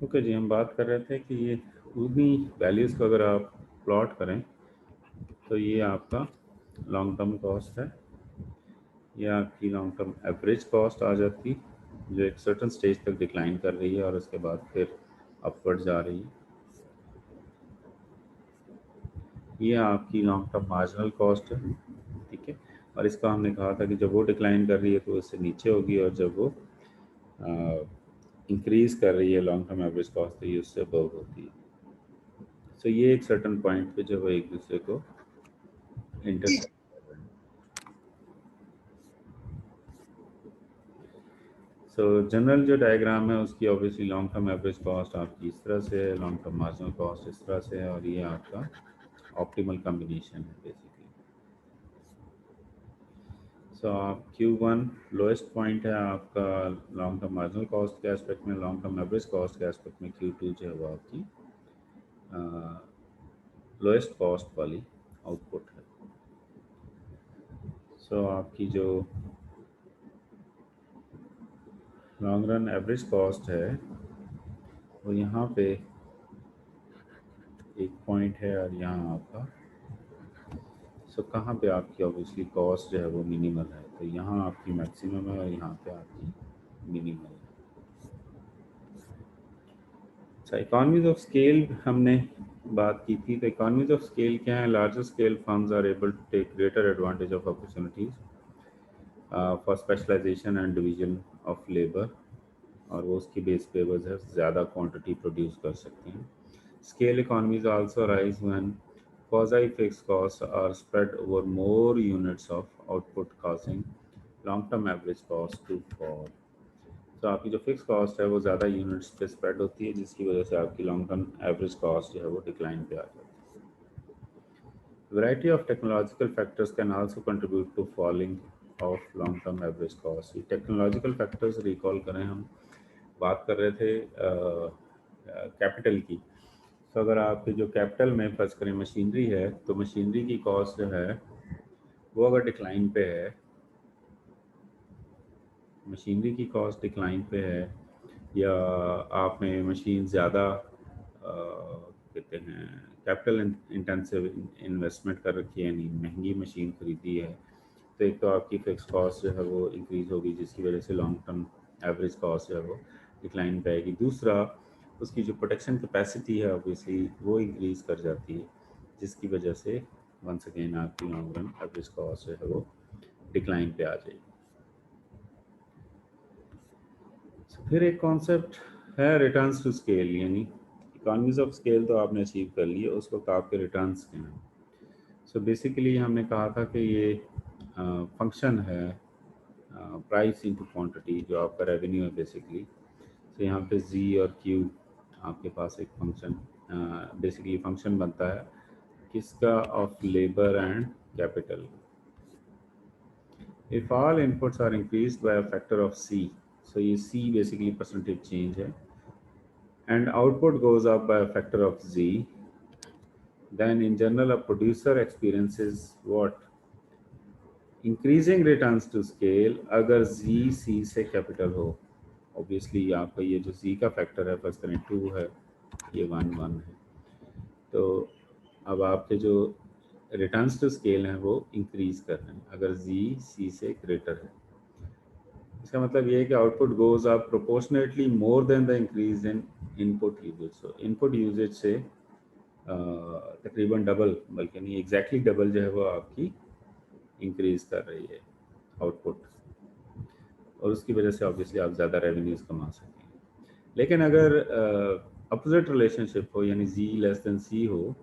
Okay जी, हम बात कर रहे थे कि ये उन्हीं वैल्यूज़ को अगर आप प्लॉट करें तो ये आपका लॉन्ग टर्म कॉस्ट है, ये आपकी लॉन्ग टर्म एवरेज कॉस्ट आ जाती, जो एक सर्टन स्टेज तक डिक्लाइन कर रही है और उसके बाद फिर अपवर्ड जा रही है। ये आपकी लॉन्ग टर्म मार्जिनल कॉस्ट है, ठीक है। और इसका हमने कहा था कि जब वो डिक्लाइन कर रही है तो उससे नीचे होगी, और जब वो इंक्रीज़ कर रही है लॉन्ग टर्म एवरेज कॉस्ट तो ये उससे अबव होती है। सो ये एक सर्टन पॉइंट पे जब वो एक दूसरे को इंटरसेक्ट कर रहे हैं। सो जनरल जो डायग्राम है उसकी obviously long term average cost आपकी इस तरह से है, लॉन्ग टर्म मार्जिनल कॉस्ट इस तरह से है, और ये आपका ऑप्टिमल कॉम्बिनेशन है बेसिकली। सो आप Q1 लोएस्ट पॉइंट है आपका लॉन्ग टर्म मार्जिनल कॉस्ट के एस्पेक्ट में, लॉन्ग टर्म एवरेज कॉस्ट के एस्पेक्ट में Q2 जो है वो आपकी लोएस्ट कॉस्ट वाली आउटपुट है। सो आपकी जो लॉन्ग रन एवरेज कॉस्ट है वो यहाँ पे एक पॉइंट है, और यहाँ आपका कहाँ पे आपकी ऑब्वियसली कॉस्ट जो है वो मिनिमल है, तो यहाँ आपकी मैक्सिमम है और यहाँ पे आपकी मिनिमल है। अच्छा, इकॉनमीज ऑफ स्केल हमने बात की थी, तो इकॉनमीज ऑफ स्केल क्या है? Larger scale firms are able to take greater advantage of opportunities for specialisation and division of labour, और वो उसकी बेस पे वो ज़्यादा क्वांटिटी प्रोड्यूस कर सकते हैं। Scale economies also rise when quasi fixed costs are spread over more units of output, causing long term average cost to fall. तो आपकी जो फिक्स कॉस्ट है वो ज़्यादा यूनिट्स पे स्प्रेड होती है, जिसकी वजह से आपकी लॉन्ग टर्म एवरेज कॉस्ट जो है वो डिक्लाइन पे आ जाती है। Variety of technological factors can also contribute to falling of long term average cost. Technological factors recall करें, हम बात कर रहे थे कैपिटल की। तो अगर आपके जो कैपिटल में फर्ज करें मशीनरी है, तो मशीनरी की कॉस्ट जो है वो अगर डिक्लाइन पे है, मशीनरी की कॉस्ट डिक्लाइन पे है, या आपने मशीन ज़्यादा कहते हैं कैपिटल इंटेंसिव इन्वेस्टमेंट कर रखी है, यानी महंगी मशीन खरीदी है, तो एक तो आपकी फिक्स कॉस्ट जो है वो इंक्रीज़ होगी, जिसकी वजह से लॉन्ग टर्म एवरेज कॉस्ट जो है वो डिक्लाइन पे आएगी। दूसरा, उसकी जो प्रोटेक्शन कैपेसिटी है ऑब्वियसली वो इंक्रीज़ कर जाती है, जिसकी वजह से वंस अगेन आपकी लॉन्ग रन एवरेज कॉस्ट जो है वो डिक्लाइन पे आ जाएगी। फिर एक कॉन्सेप्ट है रिटर्न्स टू स्केल, यानी इकॉनमीज ऑफ स्केल तो आपने अचीव कर लिए, उस वक्त आपके रिटर्न्स क्या हैं। सो बेसिकली हमने कहा था कि ये फंक्शन है प्राइस इनटू क्वांटिटी, जो आपका रेवेन्यू है बेसिकली। तो यहाँ पे जी और क्यू आपके पास एक फंक्शन बेसिकली फंक्शन बनता है किसका? Of labour and capital. If all inputs are increased by a factor of C, so ये सी बेसिकली परसेंटेज चेंज है, and output goes up by a factor of z, then in general a producer experiences what? Increasing returns to scale अगर z c से capital हो। Obviously आपका ये जो z का factor है फर्स्ट करें 2 है, ये 1 है, तो अब आपके जो रिटर्न्स टू स्केल हैं वो इंक्रीज कर रहे हैं अगर z c से ग्रेटर है। इसका मतलब ये है कि output goes up proportionately more than the increase in input usages. So input usages से तकरीबन डबल, बल्कि नहीं एग्जैक्टली डबल जो है वो आपकी इंक्रीज कर रही है आउटपुट, और उसकी वजह से ऑब्वियसली आप ज़्यादा रेवेन्यूज कमा सकेंगे। लेकिन अगर अपोजिट रिलेशनशिप हो, यानी जी लेस देन सी हो,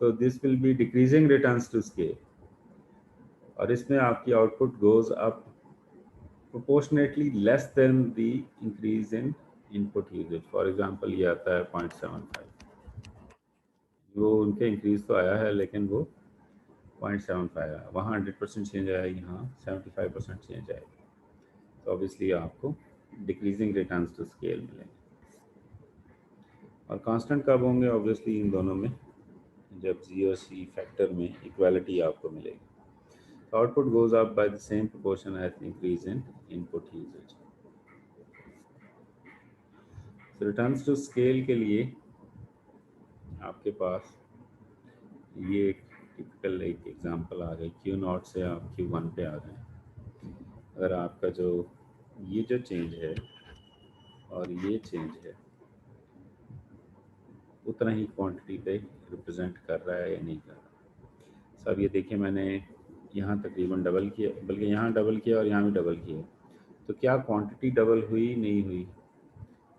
तो this will be decreasing returns to scale, और इसमें आपकी output goes up proportionately less than the increase in input usages. For example ये आता है 0.75, वो उनके इंक्रीज तो आया है लेकिन वो 0.75 आया, वहाँ 100% चेंज आया, यहाँ 75% चेंज आएगा, तो ऑब्वियसली आपको डिक्रीजिंग रिटर्न्स टू स्केल मिलेंगे। और कांस्टेंट कब होंगे? ऑब्वियसली इन दोनों में जब जी और सी फैक्टर में इक्वालिटी आपको मिलेगी। Output goes up by the same proportion as increase in input usages. Returns to scale के लिए आपके पास ये एक टिपिकल एक एग्जांपल आ गई, क्यू नॉट से आप क्यू वन पे आ गए। अगर आपका जो ये जो चेंज है और ये चेंज है उतना ही क्वांटिटी पे रिप्रेजेंट कर रहा है या नहीं कर रहा। सब ये देखिए मैंने यहाँ तकरीबन डबल किया, बल्कि यहाँ डबल किया और यहाँ भी डबल किया, तो क्या क्वांटिटी डबल हुई नहीं हुई,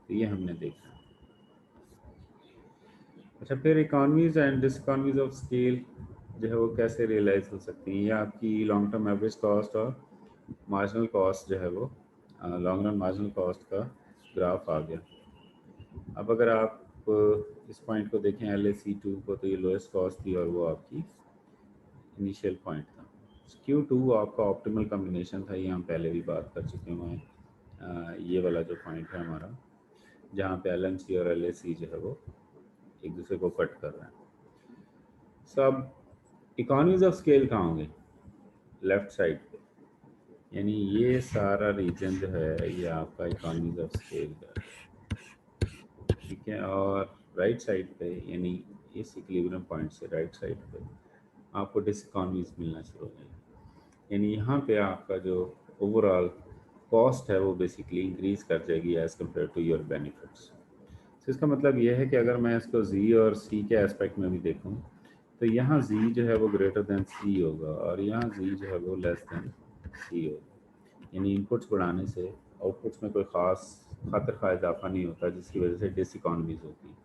तो ये हमने देखा। अच्छा, फिर economies and diseconomies of scale जो है वो कैसे रियलाइज हो सकती हैं। ये आपकी लॉन्ग टर्म एवरेज कॉस्ट और मार्जिनल कॉस्ट जो है वो लॉन्ग रन मार्जिनल कॉस्ट का ग्राफ आ गया। अब अगर आप इस पॉइंट को देखें LAC2 को, तो ये लोएस्ट कॉस्ट थी और वो आपकी इनिशियल पॉइंट था। Q2 आपका ऑप्टिमल कॉम्बिनेशन था, ये हम पहले भी बात कर चुके हैं। ये वाला जो पॉइंट है हमारा, जहाँ पे LMC और LAC जो है वो एक दूसरे को कट कर रहे हैं। सब इकॉनमीज ऑफ स्केल कहाँ होंगे, लेफ्ट साइड पे, यानी ये सारा रीजन जो है ये आपका इकॉनमीज ऑफ स्केल का, ठीक है। और राइट साइड पे यानी इस इक्विलिब्रियम पॉइंट से राइट साइड पे आपको डिसइकॉनमीज मिलना शुरू हो जाएगी, यानी यहाँ पे आपका जो ओवरऑल कॉस्ट है वो बेसिकली इंक्रीज कर जाएगी as compared to your benefits. तो इसका मतलब यह है कि अगर मैं इसको जी और सी के एस्पेक्ट में भी देखूँ, तो यहाँ जी जो है वो ग्रेटर देन सी होगा और यहाँ जी जो है वो लेस देन सी होगा। यानी इनपुट्स बढ़ाने से आउटपुट्स में कोई ख़ास खातर खा इजाफा नहीं होता, जिसकी वजह से डिसइकॉनमीज होती है।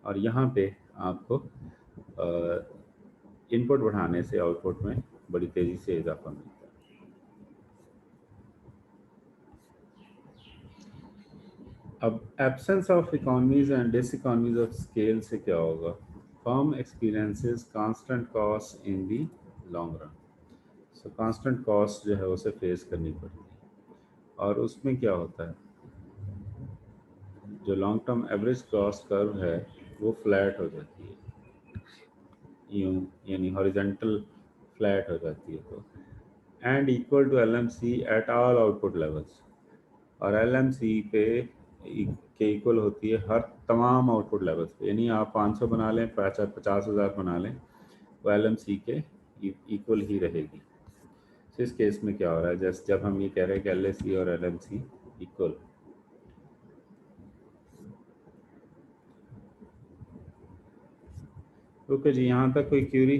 और यहाँ पे आपको इनपुट बढ़ाने से आउटपुट में बड़ी तेज़ी से इजाफा मिलता है। अब absence of economies and diseconomies of scale से क्या होगा, firm experiences constant cost in the long run. So constant cost जो है उसे फेस करनी पड़ती है और उसमें क्या होता है, जो long term average cost curve है वो फ्लैट हो जाती है, यूँ यानी हॉरिजेंटल फ्लैट हो जाती है। तो and equal to LMC at all output levels, और LMC पे के इक्वल होती है हर तमाम आउटपुट लेवल्स पे, यानी आप 500 बना लें, 50,000 बना लें, वो LMC के इक्वल ही रहेगी। तो इस केस में क्या हो रहा है, जैसे जब हम ये कह रहे हैं कि LAC और LMC इक्वल, ओके जी, यहाँ तक कोई क्यूरी?